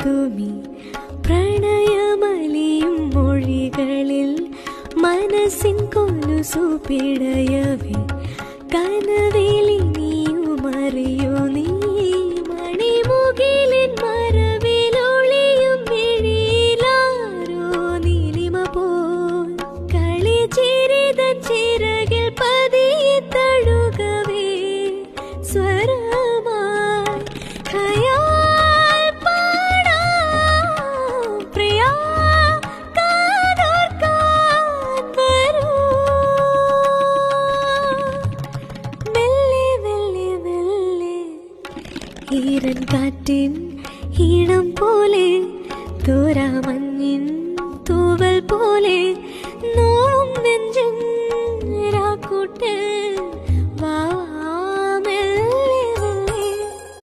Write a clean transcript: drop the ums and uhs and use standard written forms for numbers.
ഏതുമീ പ്രണയമലിയും മൊഴികളിൽ മനസ്സിൻ കൊലുസു പിടയവേ കനവിലി നീയുമറിയോ നീ മണിമുകിലിൻ മറവിലൊളിയും മിഴിയിലാരോ നീലിമ പോൽ കളിച്ചിരിതൻ ചിറകിൽ പതിയെ തഴുകവേ സ്വരമായി ഖയാൽ പാടാം പ്രിയാ കാതോർക്കാൻ വരൂ മെല്ലെ മെല്ലെ മെല്ലെ ഈരൻ കാറ്റിൻ ഈണം പോലെ തോരാമഞ്ഞിൻ തൂവൽ പോലെ നോവും നെഞ്ചിൻ രാക്കൂട്ട്